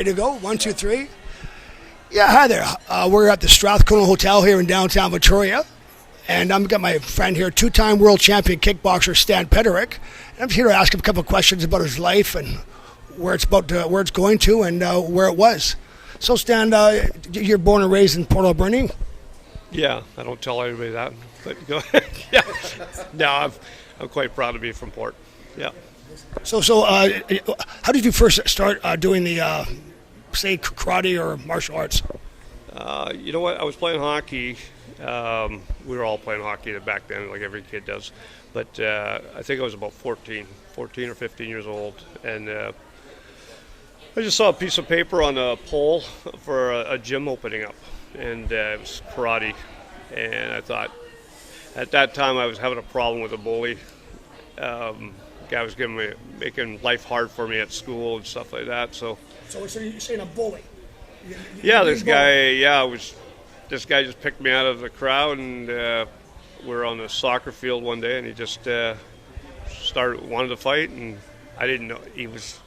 ready to go? 1, 2, 3. Yeah, hi there. We're at the Strathcona Hotel here in downtown Victoria. And I've got my friend here, two-time world champion kickboxer Stan Peterec. I'm here to ask him a couple of questions about his life and where it's going to, and where it was. So, Stan, you're born and raised in Port Alberni? Yeah, I don't tell anybody that, but go ahead. Yeah, no, I'm quite proud to be from Port. Yeah. So, how did you first start doing the, say, karate or martial arts? You know what? I was playing hockey. We were all playing hockey back then, like every kid does. But I think I was about 14 or 15 years old, and I just saw a piece of paper on a pole for a gym opening up, and it was karate. And I thought, at that time, I was having a problem with a bully. Guy was making life hard for me at school and stuff like that. So you're saying a bully? This guy just picked me out of the crowd, and we were on the soccer field one day, and he just wanted to fight, and I didn't know he was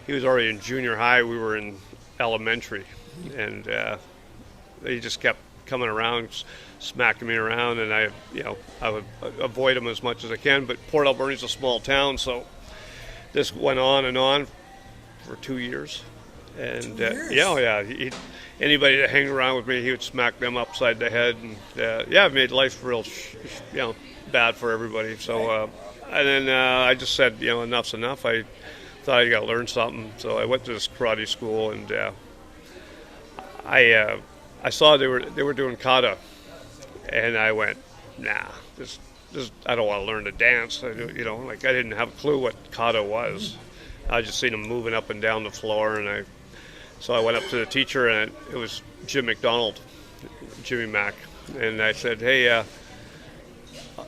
already in junior high. We were in elementary, and he just kept coming around, smacking me around, and I would avoid him as much as I can. But Port Alberni's a small town, so this went on and on for 2 years. And anybody that hang around with me, he would smack them upside the head, and it made life real, bad for everybody. So, and then I just said, enough's enough. I thought I got to learn something, so I went to this karate school, and I saw they were doing kata, and I went, nah, this I don't want to learn to dance. I didn't have a clue what kata was. I just seen them moving up and down the floor, and so I went up to the teacher, and it was Jimmy Mack, and I said, hey, I'd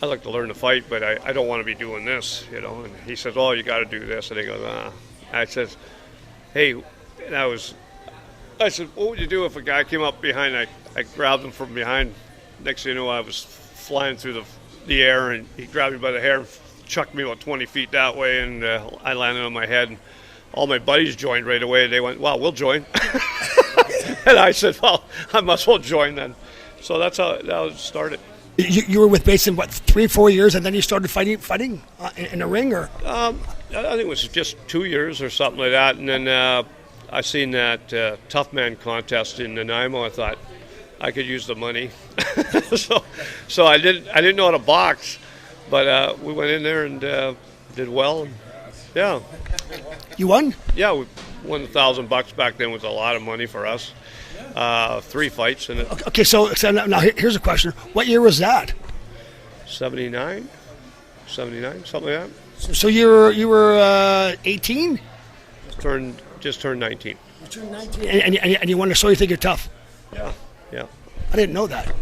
like to learn to fight, but I don't want to be doing this, And he says, oh, you got to do this, and he goes, ah. I said, hey, and I said, what would you do if a guy came up behind? I grabbed him from behind. Next thing you know, I was flying through the air, and he grabbed me by the hair and chucked me about 20 feet that way, and I landed on my head. And all my buddies joined right away. They went, well, we'll join. And I said, well, I must as well join then. So that's how it started. You were with Basin, 3-4 years, and then you started fighting in a ring? Or I think it was just 2 years or something like that. And then I seen that Tough Man contest in Nanaimo. I thought I could use the money. so I didn't know how to box, but we went in there and did well. And, yeah. You won? Yeah, we won $1,000 back then. Was a lot of money for us. 3 fights in it. Okay, so now here's a question. What year was that? 79, something like that. So you were 18? Just turned 19. You turned 19, and you won. So you think you're tough? Yeah. I didn't know that.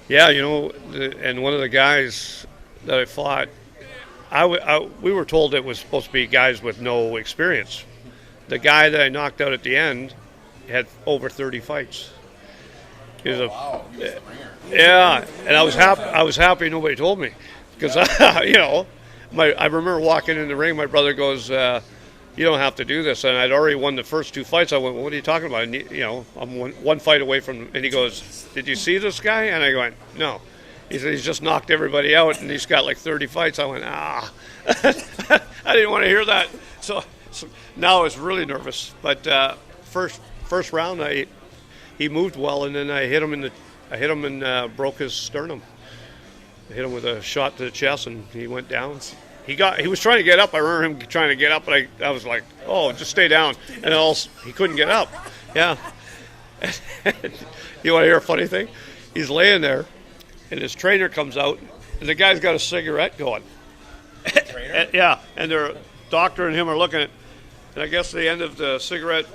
Yeah, and one of the guys that I fought, we were told it was supposed to be guys with no experience. The guy that I knocked out at the end had over 30 fights. He was and I was happy nobody told me, because I remember walking in the ring. My brother goes, "You don't have to do this," and I'd already won the first 2 fights. I went, well, "What are you talking about?" And, I'm one fight away from. And he goes, "Did you see this guy?" And I went, "No." He said, "He's just knocked everybody out, and he's got like 30 fights." I went, I didn't want to hear that. So now I was really nervous. But first round, he moved well, and then I hit him and broke his sternum. I hit him with a shot to the chest, and he went down. He was trying to get up. I remember him trying to get up, but I was like, "Oh, just stay down." And he couldn't get up. Yeah. You want to hear a funny thing? He's laying there, and his trainer comes out, and the guy's got a cigarette going. Trainer? Yeah, and their doctor and him are looking at, and I guess the end of the cigarette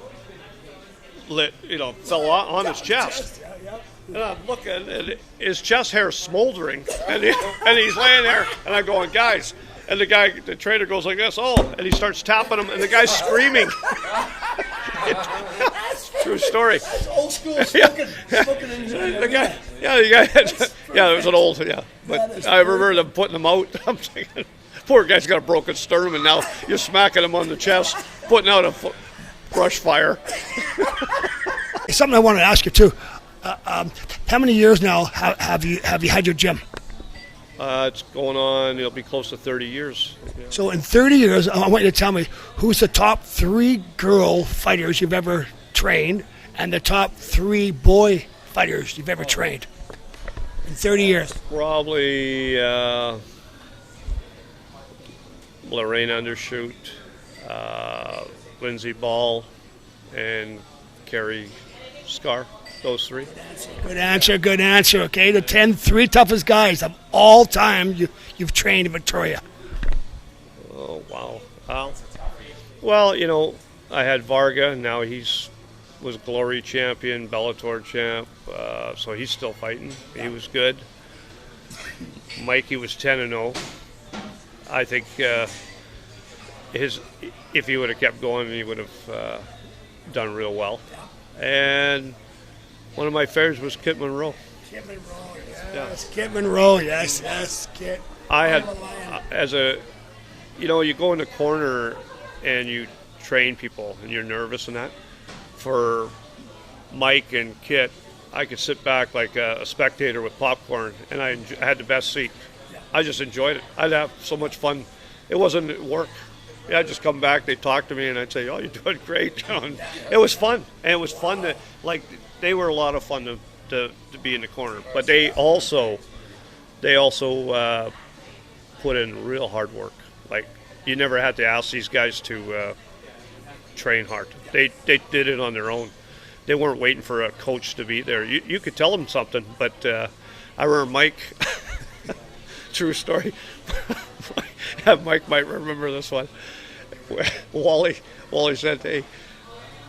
fell on his chest. And I'm looking, and his chest hair is smoldering, and he's laying there, and I'm going, "Guys." And the trainer goes like this, and he starts tapping him, and the guy's screaming. True story. That's old school smoking in the guy, it was an old, But I remember them putting him out. I'm thinking, poor guy's got a broken sternum, and now you're smacking him on the chest, putting brush fire. It's something I want to ask you too. How many years now have you had your gym? It's going on. It'll be close to 30 years. Yeah. So in 30 years, I want you to tell me who's the top 3 girl fighters you've ever trained and the top 3 boy fighters you've ever trained in 30 years. Probably Lorraine Undershoot, Lindsay Ball, and Carrie Scar. Those 3. Good answer. Okay, the 3 toughest guys of all time you've trained in Victoria. Oh, wow. Well, I had Varga, and now was Glory champion, Bellator champ, so he's still fighting. He was good. Mikey was 10-0. I think if he would have kept going, he would have done real well. And one of my favorites was Kit Monroe. Kit Monroe, yes. Yeah. Kit Monroe, yes, Kit. I had, you go in the corner and you train people and you're nervous and that. For Mike and Kit, I could sit back like a spectator with popcorn, and I had the best seat. I just enjoyed it. I'd have so much fun. It wasn't work. I'd just come back, they'd talk to me, and I'd say, "Oh, you're doing great." It was fun, and it was fun to they were a lot of fun to be in the corner. But they also put in real hard work. Like, you never had to ask these guys to train hard. They did it on their own. They weren't waiting for a coach to be there. You could tell them something, but I remember Mike. True story. Mike might remember this one. Wally said, "Hey,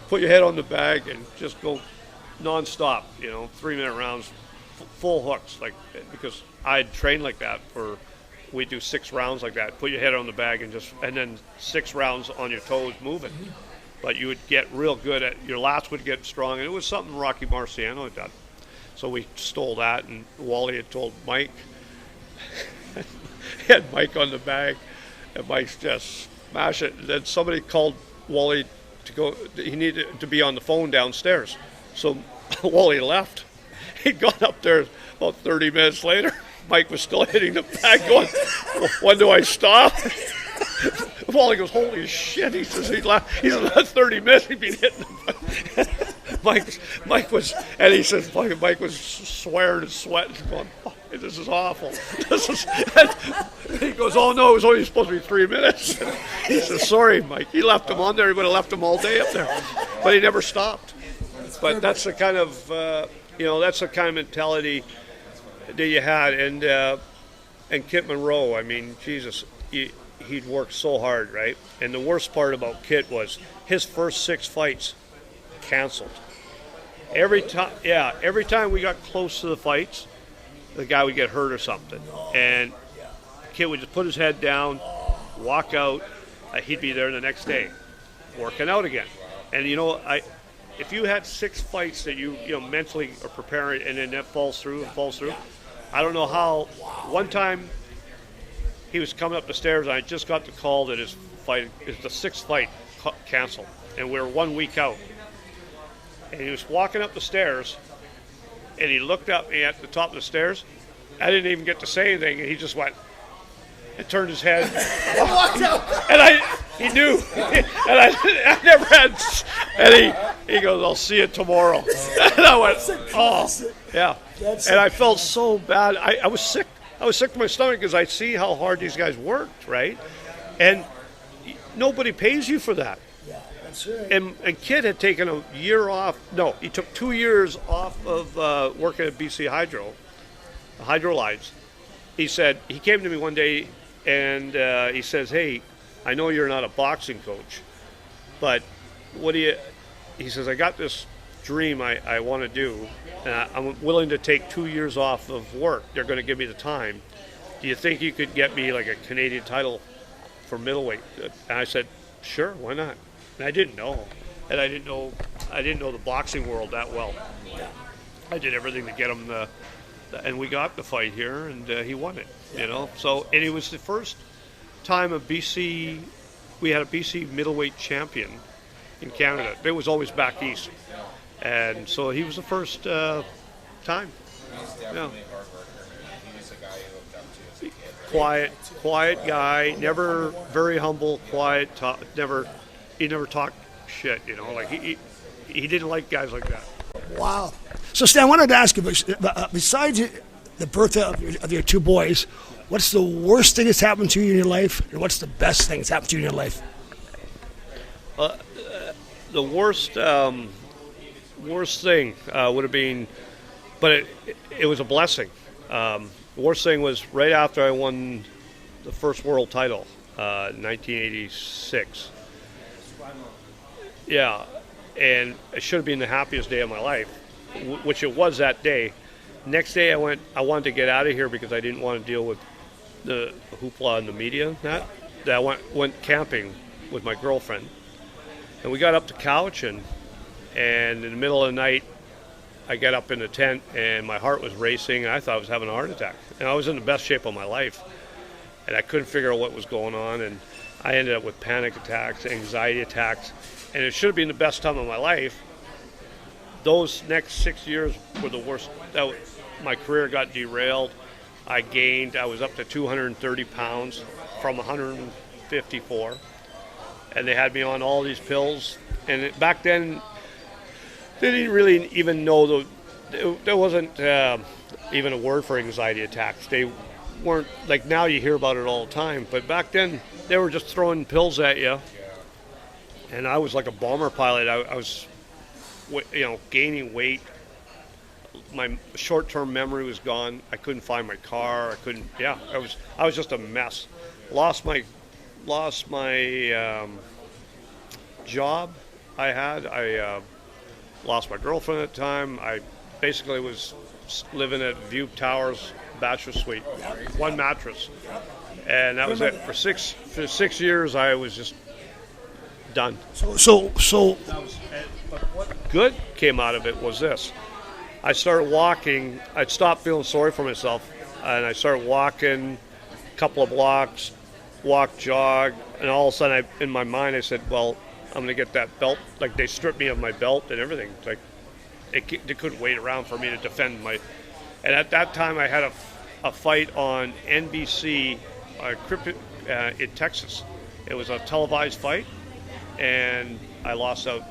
put your head on the bag and just go non-stop, 3-minute rounds, full hooks, because I'd trained like that we do 6 rounds like that. Put your head on the bag and then 6 rounds on your toes moving. But you would get real good at, your lats would get strong, and it was something Rocky Marciano had done. So we stole that, and Wally had told Mike, he had Mike on the bag, and Mike's just smash it. And then somebody called Wally to go, he needed to be on the phone downstairs. So Wally left. He'd gone up there about 30 minutes later. Mike was still hitting the bag going, "When do I stop?" Wally goes, "Holy shit." He says he's not 30 minutes he'd been hitting them. Mike was, and he says, Mike was swearing and sweating, going, "Oh, this is awful." And he goes, "Oh no, it was only supposed to be 3 minutes." He says, "Sorry, Mike." He left him on there. He would have left him all day up there, but he never stopped. But that's the kind of, that's the kind of mentality that you had. And Kit Monroe, I mean, Jesus, he'd worked so hard, right? And the worst part about Kit was his first 6 fights canceled. Every time we got close to the fights, the guy would get hurt or something. And Kit would just put his head down, walk out. He'd be there the next day, working out again. And if you had 6 fights that you mentally are preparing, and then that falls through, I don't know how. One time he was coming up the stairs, and I just got the call that his fight, the 6th fight, canceled, and we were 1 week out. And he was walking up the stairs, and he looked up at the top of the stairs. I didn't even get to say anything, and he just went and turned his head. And he knew. And I never had. And he goes, "I'll see you tomorrow." And I went, "Oh, yeah." And I felt so bad. I was sick. I was sick to my stomach because I see how hard these guys worked, right? And nobody pays you for that. Yeah, that's right. And Kid had taken a year off. No, he took 2 years off of working at BC Hydro Lines. He said, he came to me one day and he says, "Hey, I know you're not a boxing coach, but he says, "I got this dream I want to do, and I'm willing to take 2 years off of work. They're going to give me the time. Do you think you could get me like a Canadian title for middleweight?" And I said, "Sure, why not?" And I didn't know. And I didn't know the boxing world that well. I did everything to get him and we got the fight here, and he won it, So, and it was the first time we had a BC middleweight champion in Canada. It was always back east. And so he was the first time. Yeah. Quiet guy, never very humble, quiet, he never talked shit, like he didn't like guys like that. Wow. So, Stan, I wanted to ask you, besides the birth of your two boys, what's the worst thing that's happened to you in your life, and what's the best thing that's happened to you in your life? The worst thing would have been, but it was a blessing. The worst thing was right after I won the first world title, 1986. Yeah, and it should have been the happiest day of my life, which it was that day. Next day I wanted to get out of here because I didn't want to deal with the hoopla and the media. That I went camping with my girlfriend, and we got up to couch, and in the middle of the night, I got up in the tent, and my heart was racing, and I thought I was having a heart attack. And I was in the best shape of my life, and I couldn't figure out what was going on, and I ended up with panic attacks, anxiety attacks, and it should have been the best time of my life. Those next 6 years were the worst. My career got derailed. I was up to 230 pounds from 154, and they had me on all these pills. And back then, they didn't really even know there wasn't even a word for anxiety attacks. They weren't like now. You hear about it all the time, but back then they were just throwing pills at you. And I was like a bomber pilot. I was, gaining weight. My short-term memory was gone. I couldn't find my car. I was just a mess. Lost my job I had. I lost my girlfriend at the time. I basically was living at View Towers bachelor suite, one mattress, and that was it for 6 years. I was just done. So but what good came out of it was this. I started walking. I'd stopped feeling sorry for myself, and I started walking a couple of blocks, jog, and all of a sudden, in my mind, I said, well, I'm going to get that belt. Like, they stripped me of my belt and everything. Like, they couldn't wait around for me to defend my... And at that time, I had a fight on NBC in Texas. It was a televised fight, and I lost out.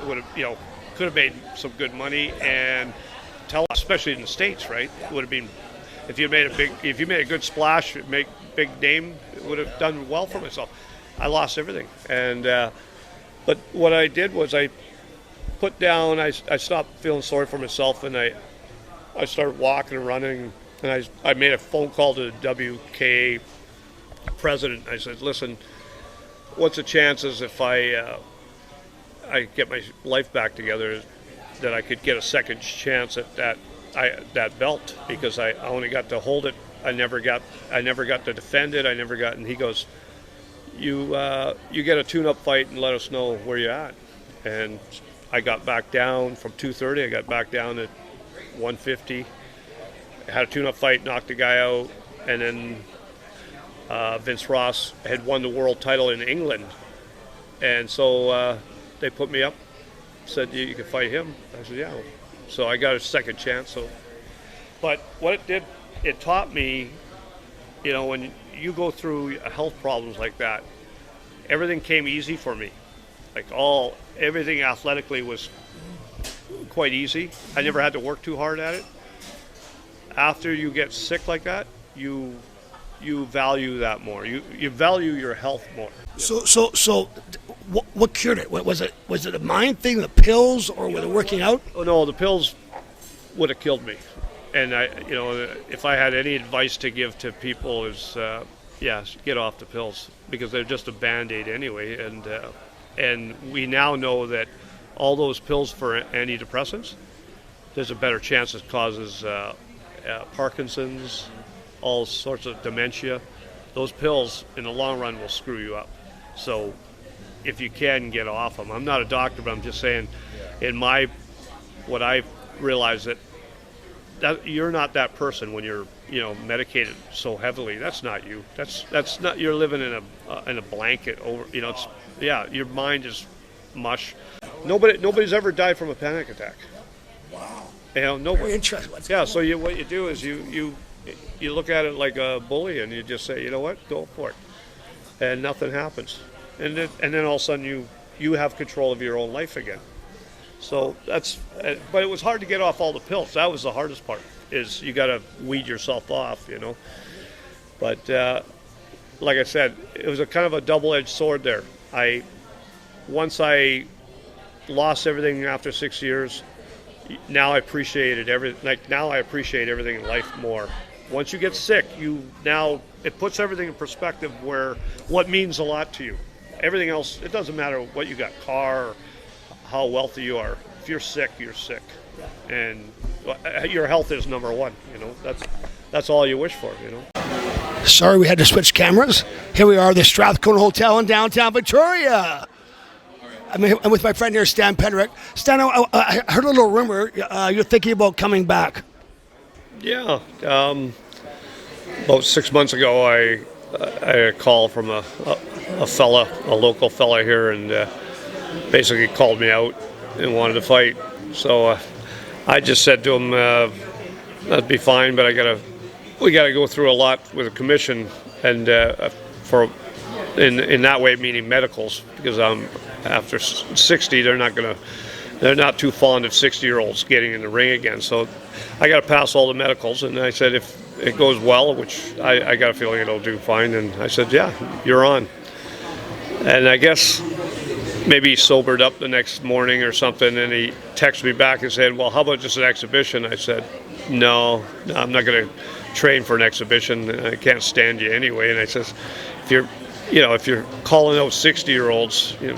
Would have, could have made some good money, and especially in the States, right? It would have been, if you made a good splash, make big name, it would have done well for myself. I lost everything, and but what I did was I put down. I stopped feeling sorry for myself, and I started walking and running, and I made a phone call to the WKA president. I said, listen, what's the chances if I get my life back together that I could get a second chance at that belt, because I only got to hold it. I never got to defend it. And he goes, you get a tune-up fight and let us know where you're at. And I got back down from 230. I got back down to 150. I had a tune-up fight, knocked the guy out, and then Vince Ross had won the world title in England, and so they put me up, said you could fight him. I said yeah. So I got a second chance. But what it did, it taught me, when you go through health problems like that, everything came easy for me. Like everything athletically was quite easy. I never had to work too hard at it. After you get sick like that, you value that more. You value your health more. So what cured it? Was it a mind thing, the pills, or was it working out? Oh no, the pills would have killed me. And if I had any advice to give to people is, get off the pills, because they're just a Band-Aid anyway. And we now know that all those pills for antidepressants, there's a better chance it causes Parkinson's, all sorts of dementia. Those pills in the long run will screw you up. So if you can, get off them. I'm not a doctor, but I'm just saying, what I've realized that you're not that person when you're medicated so heavily. That's not you. That's not, you're living in a blanket over, your mind is mush. Nobody's ever died from a panic attack. Wow. You know, nobody. Very interesting. Yeah. So what you do is you look at it like a bully, and you just say, you know what, go for it, and nothing happens, and then all of a sudden you have control of your own life again. So but it was hard to get off all the pills. That was the hardest part. Is you got to weed yourself off, you know. But like I said, it was a kind of a double-edged sword there. Once I lost everything after 6 years, now I appreciated everything. Like now I appreciate everything in life more. Once you get sick, it puts everything in perspective where what means a lot to you. Everything else, it doesn't matter what you got, car, or how wealthy you are. If you're sick, you're sick. And your health is number one, you know. That's all you wish for, you know. Sorry, we had to switch cameras. Here we are, the Strathcona Hotel in downtown Victoria. I'm with my friend here, Stan Peterec. Stan, I heard a little rumor you're thinking about coming back. Yeah. About 6 months ago, I had a call from a local fella here, and basically called me out and wanted to fight. So I just said to him, that'd be fine, but we gotta go through a lot with the commission, and in that way, meaning medicals, because after 60, they're not too fond of 60-year-olds getting in the ring again. So I got to pass all the medicals, and I said if it goes well, which I got a feeling it'll do fine, and I said, yeah, you're on. And I guess maybe he sobered up the next morning or something, and he texted me back and said, well, how about just an exhibition? I said, no, I'm not going to train for an exhibition. I can't stand you anyway. And I says, if you're calling out 60-year-olds, you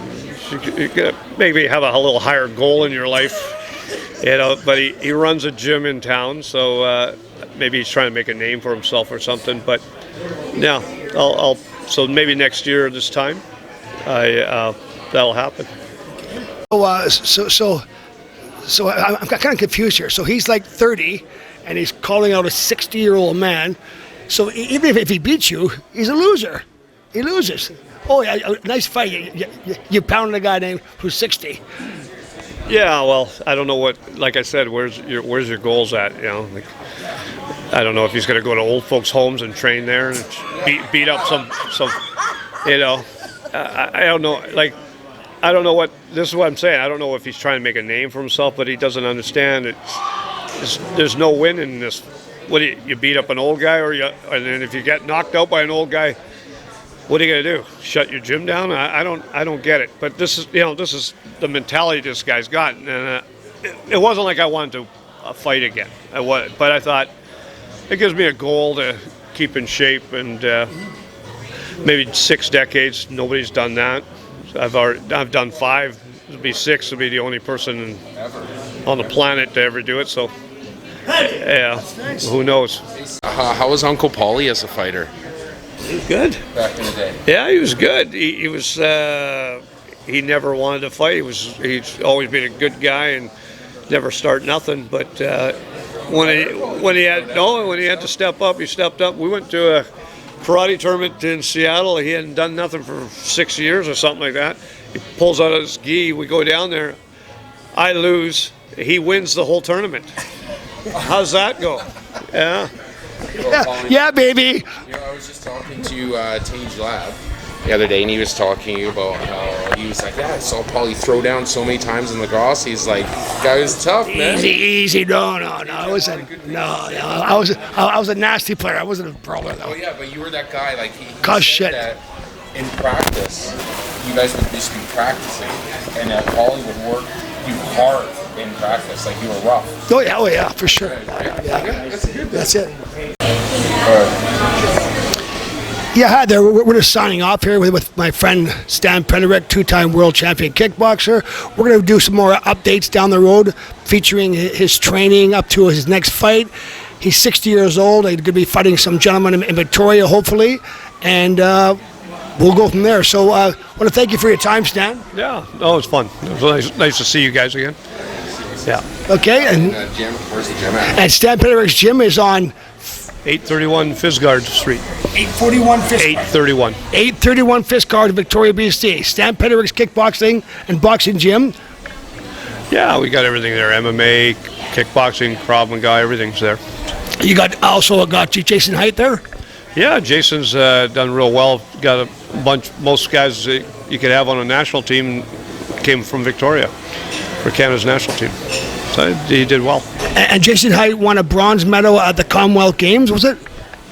gotta maybe have a little higher goal in your life, you know. But he runs a gym in town, so maybe he's trying to make a name for himself or something. But yeah, so maybe next year this time, that'll happen. So I'm kind of confused here. So he's like 30, and he's calling out a 60-year-old man. So even if he beats you, he's a loser. He loses. Oh yeah, nice fight. You pounded a guy named who's 60. Yeah, well, I don't know what. Like I said, where's your goals at? You know, like, I don't know if he's going to go to old folks' homes and train there and beat up some. You know, I don't know. Like, I don't know what. This is what I'm saying. I don't know if he's trying to make a name for himself, but he doesn't understand it. There's no win in this. What do you beat up an old guy, and then if you get knocked out by an old guy, what are you gonna do? Shut your gym down? I don't get it. But this is the mentality this guy's got, and it wasn't like I wanted to fight again. But I thought it gives me a goal to keep in shape, and maybe 6 decades. Nobody's done that. I've done 5. It'll be 6. I'll be the only person on the planet to ever do it. So yeah, who knows? How was Uncle Paulie as a fighter? He was good. Back in the day. Yeah, he was good. He was. He never wanted to fight. He's always been a good guy and never start nothing. But when he had to step up, he stepped up. We went to a karate tournament in Seattle. He hadn't done nothing for 6 years or something like that. He pulls out his gi. We go down there. I lose. He wins the whole tournament. How's that go? Yeah. Yeah, baby. You know, I was just talking to Tage Lab the other day, and he was talking about how he was like, yeah, I saw Paulie throw down so many times in lacrosse. He's like, guy was tough, man. Easy. No. I was a nasty player. I wasn't a brawler though. Oh yeah, but you were that guy. Like he Cause said shit. that in practice, you guys would just be practicing, and that Paulie would work you hard in practice, like you were rough. Oh yeah, for sure. Yeah. That's it. Yeah, hi there. We're just signing off here with my friend Stan Peterec, 2-time world champion kickboxer. We're going to do some more updates down the road featuring his training up to his next fight. He's 60 years old. He's going to be fighting some gentleman in Victoria, hopefully, and we'll go from there. So I want to thank you for your time, Stan. Yeah, no, it was fun. It was nice to see you guys again. Yeah. Okay, and Gym, where's the gym at? And Stan Peterec's gym is on 831 Fisgard Street. 841 Fisk. 831. 831 Fiskard, Victoria, BC. Stan Peterec's Kickboxing and Boxing Gym. Yeah, we got everything there. MMA, kickboxing, Krav Maga, everything's there. You also got Jason Height there. Yeah, Jason's done real well. Got a bunch. Most guys that you could have on a national team came from Victoria for Canada's national team. So he did well. And Jason Height won a bronze medal at the Commonwealth Games, was it?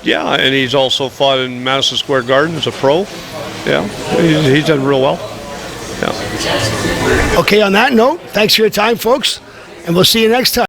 Yeah, and he's also fought in Madison Square Garden as a pro. Yeah, he's done real well. Yeah. Okay, on that note, thanks for your time, folks, and we'll see you next time.